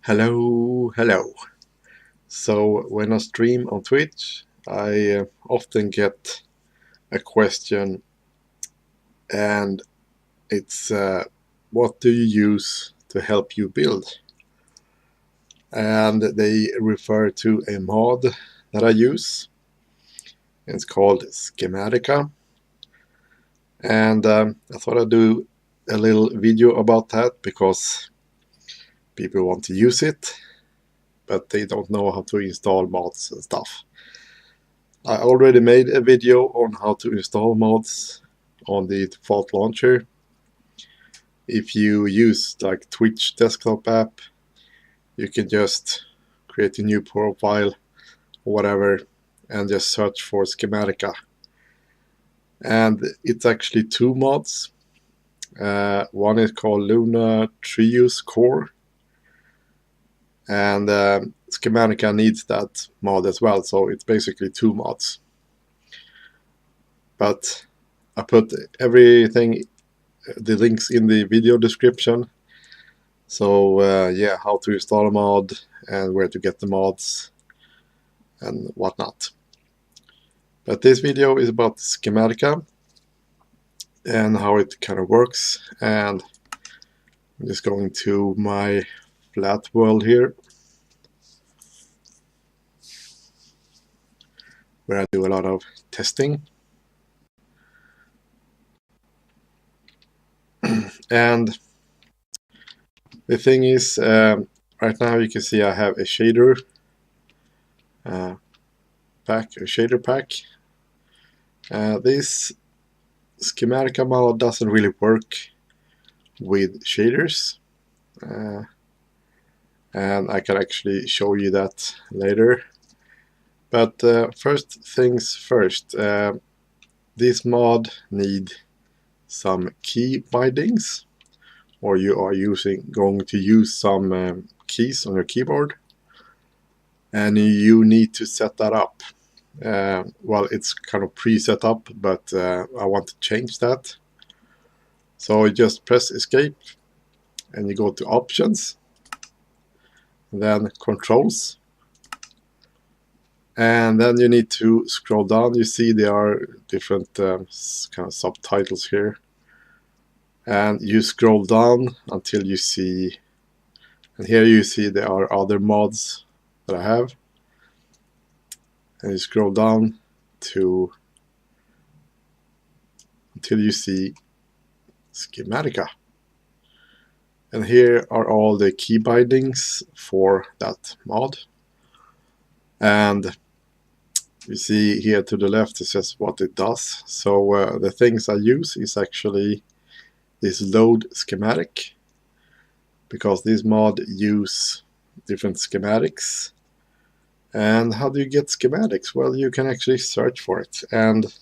Hello. So when I stream on Twitch, I often get a question, and it's what do you use to help you build? And they refer to a mod that I use. It's called Schematica, and I thought I'd do a little video about that because people want to use it, but they don't know how to install mods and stuff. I already made a video on how to install mods on the default launcher. If you use like Twitch desktop app, you can just create a new profile or whatever and just search for Schematica. And it's actually two mods. One is called LunatriusCore, and Schematica needs that mod as well, so it's basically two mods. But I put everything, the links in the video description. So yeah, how to install a mod and where to get the mods and whatnot. But this video is about Schematica and how it kind of works. And I'm just going to my flat world here, where I do a lot of testing. And the thing is, right now you can see I have a shader pack. This Schematica mod doesn't really work with shaders, and I can actually show you that later. But first things first, this mod need some key bindings, or you are going to use some keys on your keyboard, and you need to set that up. Well, it's kind of pre-set up, but I want to change that. So you just press escape and you go to options, then controls, and then you need to scroll down. You see there are different kind of subtitles here, and you scroll down until you see, and here you see there are other mods that I have, and you scroll down to until you see Schematica, and here are all the key bindings for that mod. And you see here to the left it says what it does. So the things I use is actually this load schematic, because this mod use different schematics. And how do you get schematics? Well, you can actually search for it. And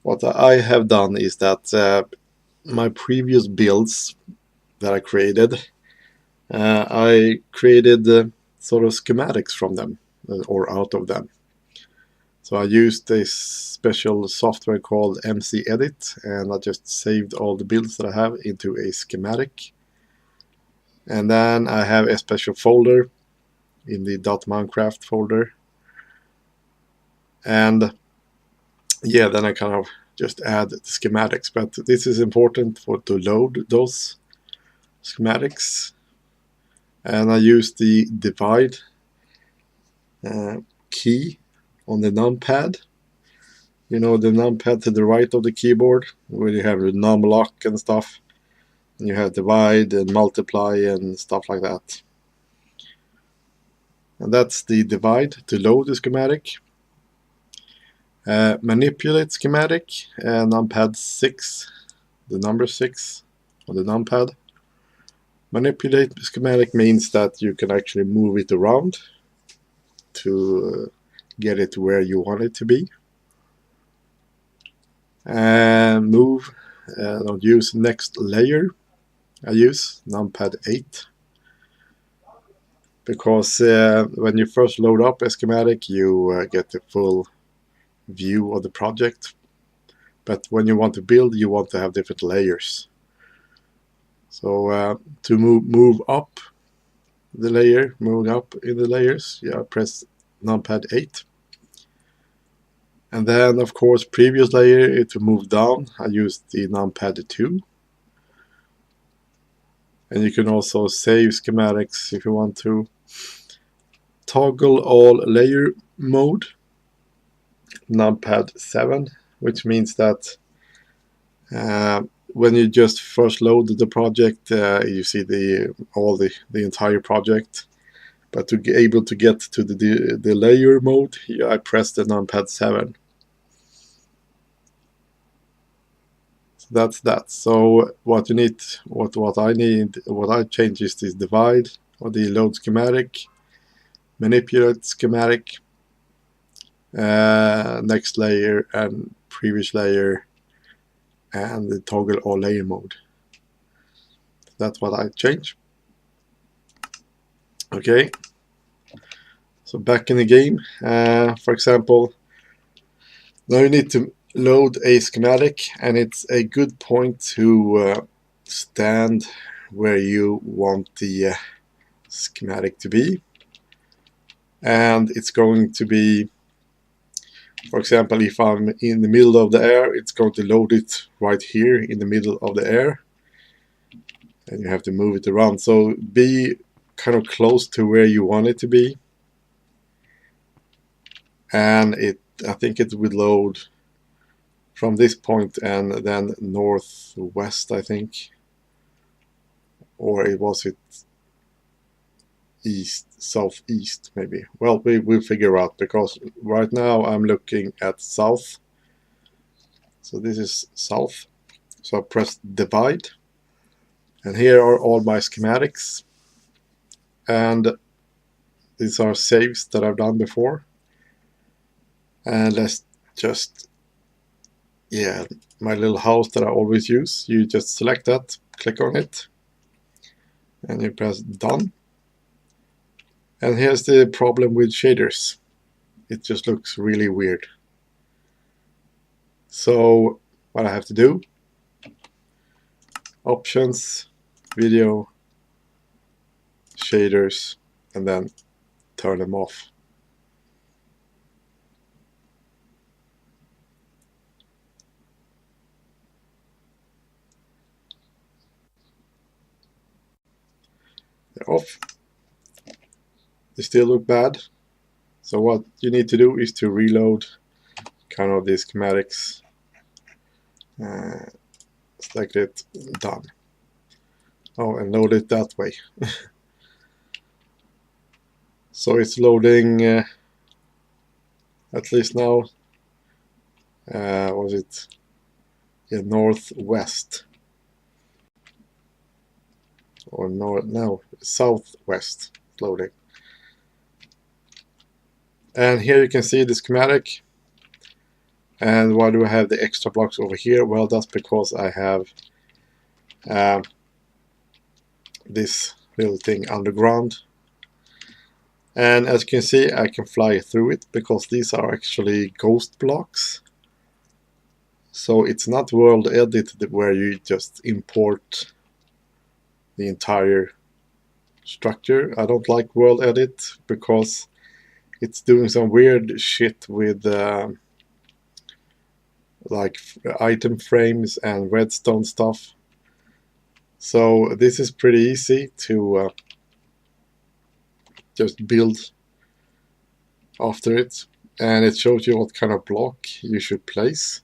what I have done is that my previous builds that I created, I created sort of schematics from them, or out of them. So I used this special software called MC Edit, and I just saved all the builds that I have into a schematic. And then I have a special folder in the .minecraft folder. And yeah, then I kind of just add the schematics. But this is important to load those schematics. And I use the divide key on the numpad. You know, the numpad to the right of the keyboard, where you have the num lock and stuff. And you have divide and multiply and stuff like that. And that's the divide to load the schematic. Manipulate schematic, numpad 6, the number 6 on the numpad. Manipulate schematic means that you can actually move it around to get it where you want it to be. And move, don't use next layer. I use numpad 8. Because when you first load up a schematic, you get the full view of the project. But when you want to build, you want to have different layers. So to move up, the layer, moving up in the layers, I press numpad 8. And then, of course, previous layer, to move down, I use the numpad 2. And you can also save schematics if you want to. Toggle all layer mode, numpad 7, which means that when you just first load the project, you see the entire project. But to be able to get to the layer mode, I press the numpad 7. So that's that. So what you need, what I change is this divide, or the load schematic, manipulate schematic, next layer and previous layer, and the toggle all layer mode. That's what I change. Okay, so back in the game, for example, now you need to load a schematic, and it's a good point to stand where you want the schematic to be. And it's going to be, for example, if I'm in the middle of the air, it's going to load it right here in the middle of the air, and you have to move it around. So be kind of close to where you want it to be, and I think it will load from this point and then northwest, I think, or it east, southeast maybe. Well, we'll figure out, because right now I'm looking at south. So this is south. So I press divide, and here are all my schematics, and these are saves that I've done before. And let's just, my little house that I always use, you just select that, click on it, and you press done. And here's the problem with shaders. It just looks really weird. So what I have to do, options, video, shaders, and then turn them off. They're off. They still look bad. So what you need to do is to reload kind of the schematics. Select it, done. Oh, and load it that way. So it's loading, at least now, was it northwest? Or no, southwest loading. And here you can see the schematic. And why do I have the extra blocks over here? Well, that's because I have this little thing underground. And as you can see, I can fly through it because these are actually ghost blocks. So it's not world edit where you just import the entire structure. I don't like world edit because it's doing some weird shit with like item frames and redstone stuff. So this is pretty easy to just build after it, and it shows you what kind of block you should place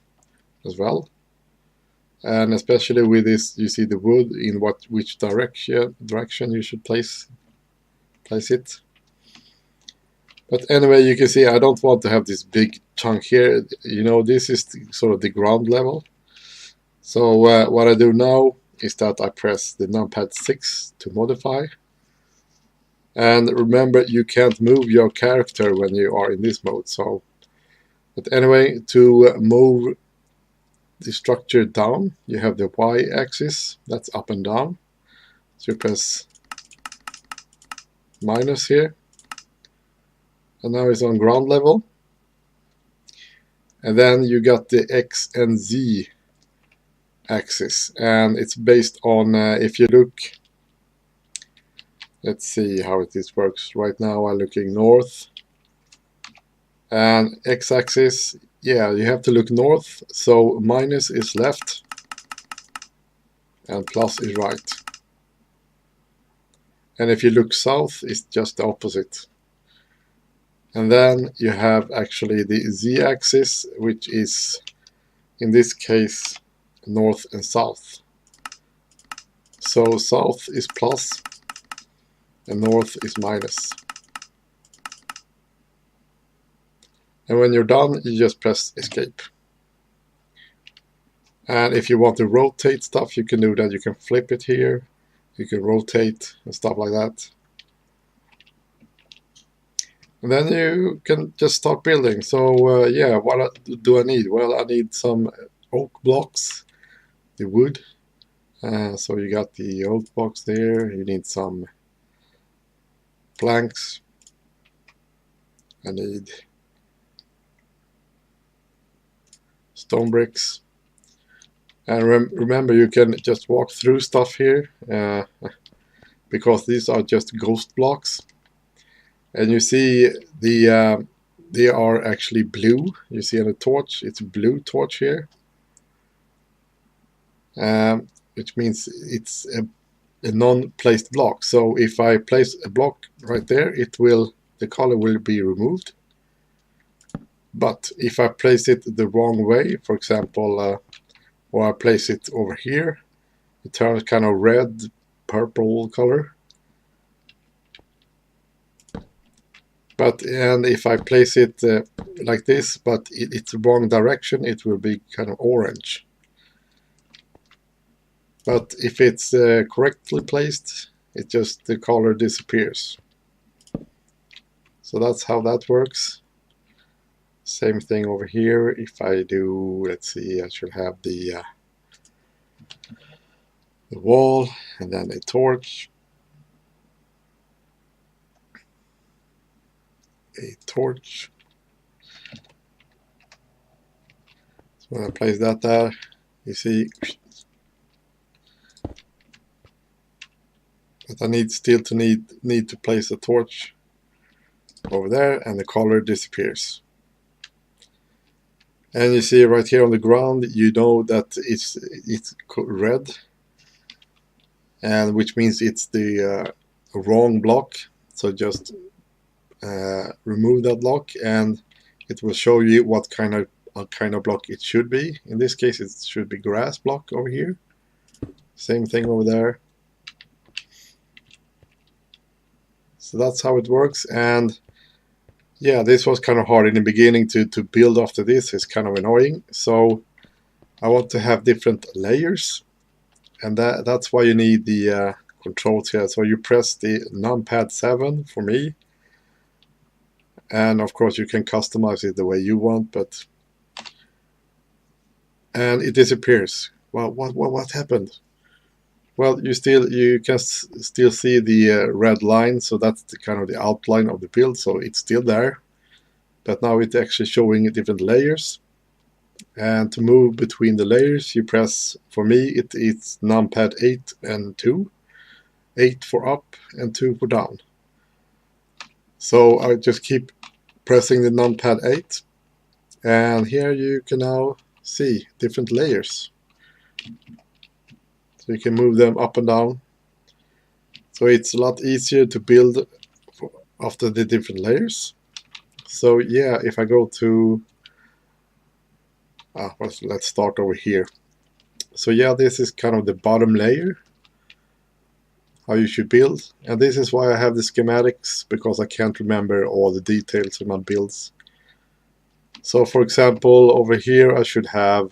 as well. And especially with this, you see the wood in which direction you should place it. But anyway, you can see I don't want to have this big chunk here. You know, this is sort of the ground level. So what I do now is that I press the numpad 6 to modify. And remember, you can't move your character when you are in this mode. So, but anyway, to move the structure down, you have the y-axis, that's up and down. So you press minus here, and now it's on ground level. And then you got the x and z axis, and it's based on, if you look Let's see how this works. Right now I'm looking north, and x-axis, yeah, you have to look north, so minus is left and plus is right. And if you look south, it's just the opposite. And then you have actually the z-axis, which is in this case north and south. So south is plus and north is minus. And when you're done, you just press escape. And if you want to rotate stuff, you can do that. You can flip it here, you can rotate and stuff like that. And then you can just start building. So yeah, what do I need? Well, I need some oak blocks, the wood. So you got the oak blocks there. You need some planks. I need stone bricks. And remember, you can just walk through stuff here because these are just ghost blocks. And you see they are actually blue. You see on the torch, it's a blue torch here, which means it's a non-placed block. So if I place a block right there, the color will be removed. But if I place it the wrong way, for example, or I place it over here, it turns kind of red, purple color. And if I place it like this, but it's the wrong direction, it will be kind of orange. But if it's correctly placed, the color disappears. So that's how that works. Same thing over here. If I do, let's see, I should have the wall and then a torch. A torch. So when I place that there, you see, but I still need to place a torch over there, and the color disappears. And you see right here on the ground, you know that it's red, and which means it's the wrong block. So just remove that block, and it will show you what kind of block it should be. In this case, it should be grass block over here. Same thing over there. So that's how it works. And yeah, this was kind of hard in the beginning to build after this. It's kind of annoying. So I want to have different layers, and that's why you need the controls here. So you press the numpad 7 for me, and of course you can customize it the way you want, and it disappears. Well, what happened? Well, you can still see the red line, so that's kind of the outline of the build, so it's still there. But now it's actually showing different layers. And to move between the layers, you press, for me, it's numpad 8 and 2. 8 for up and 2 for down. So I just keep pressing the numpad 8. And here you can now see different layers. So you can move them up and down. So it's a lot easier to build after the different layers. So yeah, if I go to, let's start over here. So yeah, this is kind of the bottom layer, how you should build. And this is why I have the schematics, because I can't remember all the details of my builds. So for example, over here I should have,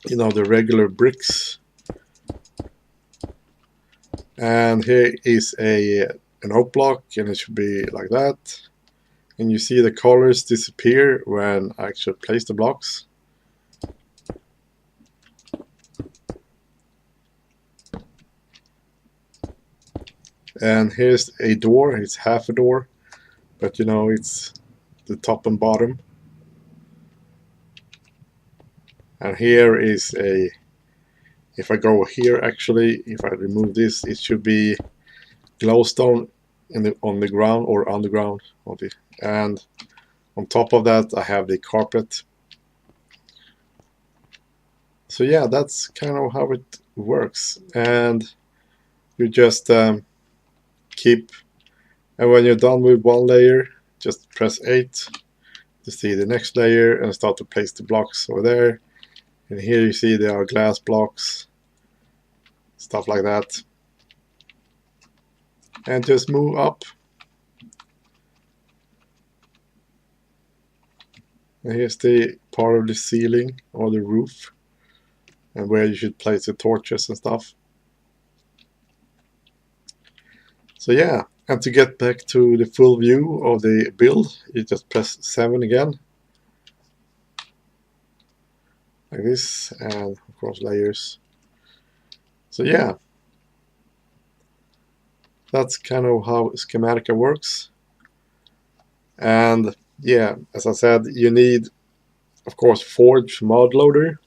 the regular bricks. And here is an oak block, and it should be like that. And you see the colors disappear when I actually place the blocks. And here's a door. It's half a door, but it's the top and bottom. And here is if I go here, actually, if I remove this, it should be glowstone on the ground or underground, and on top of that I have the carpet. So yeah, that's kind of how it works, and you just keep, and when you're done with one layer, just press 8 to see the next layer and start to place the blocks over there. And here you see there are glass blocks, stuff like that, and just move up. And here's the part of the ceiling or the roof, and where you should place the torches and stuff. So yeah, and to get back to the full view of the build, you just press 7 again, like this, and of course layers. So yeah, that's kind of how Schematica works. And yeah, as I said, you need, of course, Forge mod loader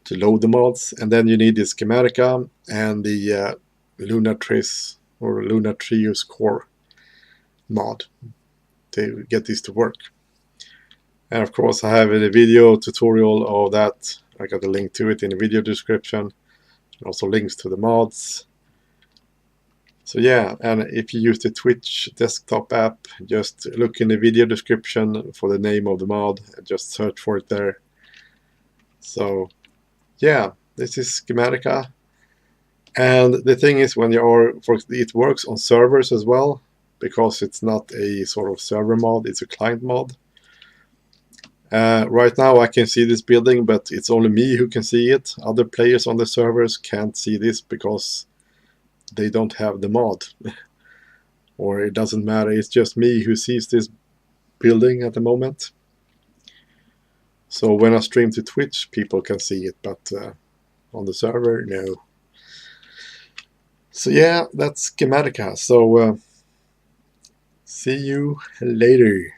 to load the mods, and then you need the Schematica and the LunatriusCore mod to get this to work. And of course I have a video tutorial of that. I got a link to it in the video description, and also links to the mods. So yeah, and if you use the Twitch desktop app, just look in the video description for the name of the mod and just search for it there. So yeah, this is Schematica. And the thing is, when you are, it works on servers as well, because it's not a sort of server mod, it's a client mod. Right now I can see this building, but it's only me who can see it. Other players on the servers can't see this because they don't have the mod. Or it doesn't matter, it's just me who sees this building at the moment. So when I stream to Twitch, people can see it, but on the server, no. So yeah, that's Schematica. So see you later.